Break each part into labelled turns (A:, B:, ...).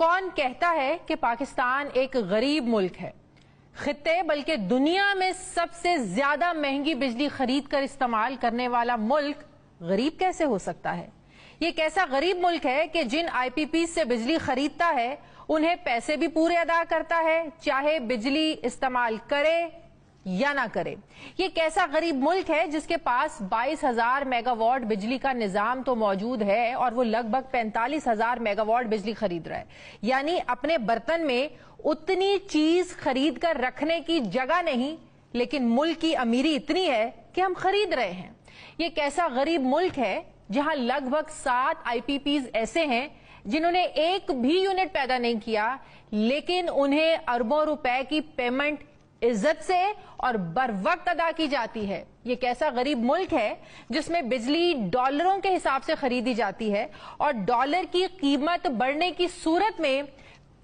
A: کون کہتا ہے کہ پاکستان ایک غریب ملک ہے؟ خطے بلکہ دنیا میں سب سے زیادہ مہنگی بجلی خرید کر استعمال کرنے والا ملک غریب کیسے ہو سکتا ہے؟ یہ کیسا غریب ملک ہے کہ جن آئی پی پی سے بجلی خریدتا ہے انہیں پیسے بھی پورے ادا کرتا ہے، چاہے بجلی استعمال کرے یا نہ کرے؟ یہ کیسا غریب ملک ہے جس کے پاس 22,000 میگا واٹ بجلی کا نظام تو موجود ہے اور وہ لگ بھگ 45,000 میگا واٹ بجلی خرید رہا ہے؟ یعنی اپنے برتن میں اتنی چیز خرید کر رکھنے کی جگہ نہیں، لیکن ملک کی امیری اتنی ہے کہ ہم خرید رہے ہیں۔ یہ کیسا غریب ملک ہے جہاں لگ بھگ 7 آئی پی پیز ایسے ہیں جنہوں نے ایک بھی یونٹ پیدا نہیں کیا، لیکن انہیں اربوں روپے کی پیمنٹ عزت سے اور بر وقت ادا کی جاتی ہے۔ یہ کیسا غریب ملک ہے جس میں بجلی ڈالروں کے حساب سے خریدی جاتی ہے اور ڈالر کی قیمت بڑھنے کی صورت میں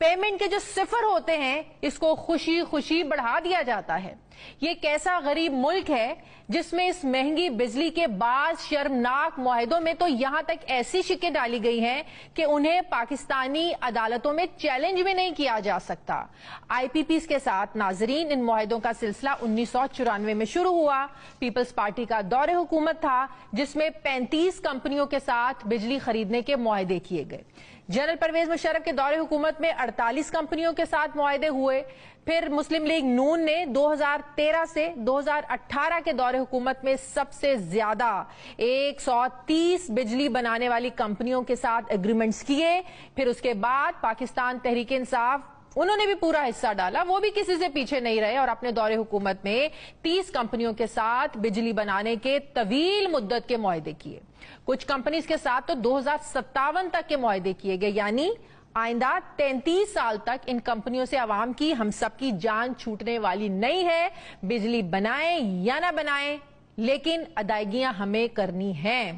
A: پیمنٹ کے جو صفر ہوتے ہیں اس کو خوشی خوشی بڑھا دیا جاتا ہے۔ یہ کیسا غریب ملک ہے جس میں اس مہنگی بجلی کے بعض شرمناک معاہدوں میں تو یہاں تک ایسی شکیں ڈالی گئی ہیں کہ انہیں پاکستانی عدالتوں میں چیلنج بھی نہیں کیا جا سکتا۔ آئی پی پیز کے ساتھ ناظرین، ان معاہدوں کا سلسلہ 1994 میں شروع ہوا۔ پیپلز پارٹی کا دور حکومت تھا جس میں 35 کمپنیوں کے ساتھ بجلی خریدنے کے معاہدے کیے گئے۔ جنرل پرویز مشرف کے دور حکومت میں 48 کمپنیوں کے ساتھ معاہدے ہوئے۔ پھر مسلم لیگ نون نے 2013 سے 2018 کے دور حکومت میں سب سے زیادہ 130 بجلی بنانے والی کمپنیوں کے ساتھ ایگریمنٹس کیے۔ پھر اس کے بعد پاکستان تحریک انصاف، انہوں نے بھی پورا حصہ ڈالا، وہ بھی کسی سے پیچھے نہیں رہے اور اپنے دور حکومت میں 30 کمپنیوں کے ساتھ بجلی بنانے کے طویل مدت کے معاہدے کیے۔ کچھ کمپنیز کے ساتھ تو 2057 تک کے معاہدے کیے گئے، یعنی آئندہ 33 سال تک ان کمپنیوں سے عوام کی، ہم سب کی جان چھوٹنے والی نہیں ہے۔ بجلی بنائیں یا نہ بنائیں لیکن ادائیگیاں ہمیں کرنی ہیں۔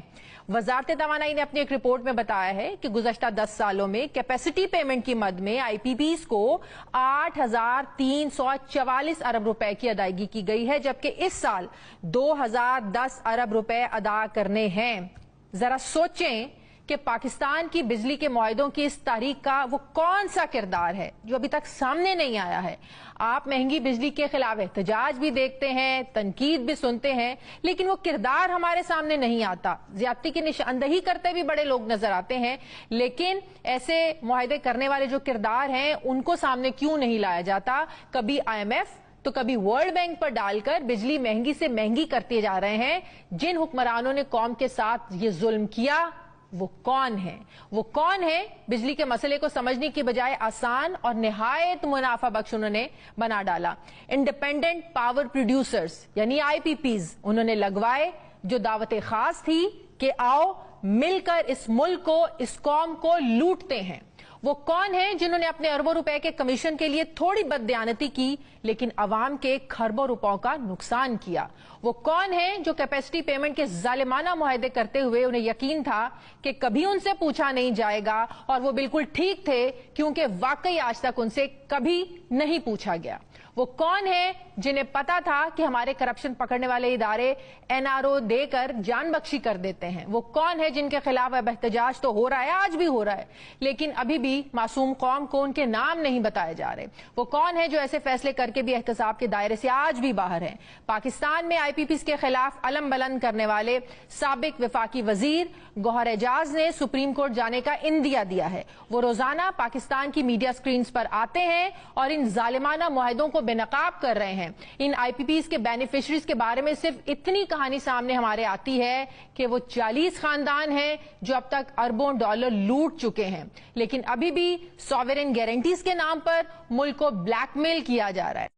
A: وزارت توانائی نے اپنی ایک رپورٹ میں بتایا ہے کہ گزشتہ 10 سالوں میں کیپیسٹی پیمنٹ کی مد میں آئی پی پیز کو 8,344 ارب روپے کی ادائیگی کی گئی ہے، جبکہ اس سال 2,010 ارب روپے ادا کرنے ہیں۔ ذرا سوچیں کہ پاکستان کی بجلی کے معاہدوں کی اس تاریخ کا وہ کون سا کردار ہے جو ابھی تک سامنے نہیں آیا ہے۔ آپ مہنگی بجلی کے خلاف احتجاج بھی دیکھتے ہیں، تنقید بھی سنتے ہیں، لیکن وہ کردار ہمارے سامنے نہیں آتا۔ زیادتی کی نشاندہی کرتے بھی بڑے لوگ نظر آتے ہیں، لیکن ایسے معاہدے کرنے والے جو کردار ہیں ان کو سامنے کیوں نہیں لایا جاتا؟ کبھی آئی ایم ایف تو کبھی ورلڈ بینک پر ڈال کر بجلی مہنگی سے مہنگی کرتے جا رہے ہیں۔ جن حکمرانوں نے قوم کے ساتھ یہ ظلم کیا وہ کون ہے؟ وہ کون ہے؟ بجلی کے مسئلے کو سمجھنے کی بجائے آسان اور نہایت منافع بخش انہوں نے بنا ڈالا۔ انڈیپینڈنٹ پاور پروڈیوسرز یعنی آئی پی پیز انہوں نے لگوائے، جو دعوت خاص تھی کہ آؤ مل کر اس ملک کو، اس قوم کو لوٹتے ہیں۔ وہ کون ہیں جنہوں نے اپنے اربوں روپے کے کمیشن کے لیے تھوڑی بددیانتی کی لیکن عوام کے کھربوں روپوں کا نقصان کیا؟ وہ کون ہیں جو کیپیسٹی پیمنٹ کے ظالمانہ معاہدے کرتے ہوئے انہیں یقین تھا کہ کبھی ان سے پوچھا نہیں جائے گا اور وہ بالکل ٹھیک تھے کیونکہ واقعی آج تک ان سے کبھی نہیں پوچھا گیا؟ وہ کون ہیں جنہیں پتا تھا کہ ہمارے کرپشن پکڑنے والے ادارے این آر او دے کر جان بخشی کر دیتے ہیں؟ وہ کون ہے جن کے خلاف اب احتجاج تو ہو رہا ہے، آج بھی ہو رہا ہے، لیکن ابھی بھی معصوم قوم کو ان کے نام نہیں بتائے جا رہے؟ وہ کون ہے جو ایسے فیصلے کر کے بھی احتساب کے دائرے سے آج بھی باہر ہیں؟ پاکستان میں آئی پی پیز کے خلاف علم بلند کرنے والے سابق وفاقی وزیر گوہر اعجاز نے سپریم کورٹ جانے کا اندیا دیا ہے۔ وہ روزانہ پاکستان کی میڈیا سکرینز پر آتے ہیں اور ان ظالمانہ معاہدوں کو بے نقاب کر رہے ہیں۔ ان آئی پی پیز کے بینیفیشریز کے بارے میں صرف اتنی کہانی سامنے ہمارے آتی ہے کہ وہ 40 خاندان ہیں جو اب تک اربوں ڈالر لوٹ چکے ہیں، لیکن ابھی بھی سوورن گارنٹیز کے نام پر ملک کو بلیک میل کیا جا رہا ہے۔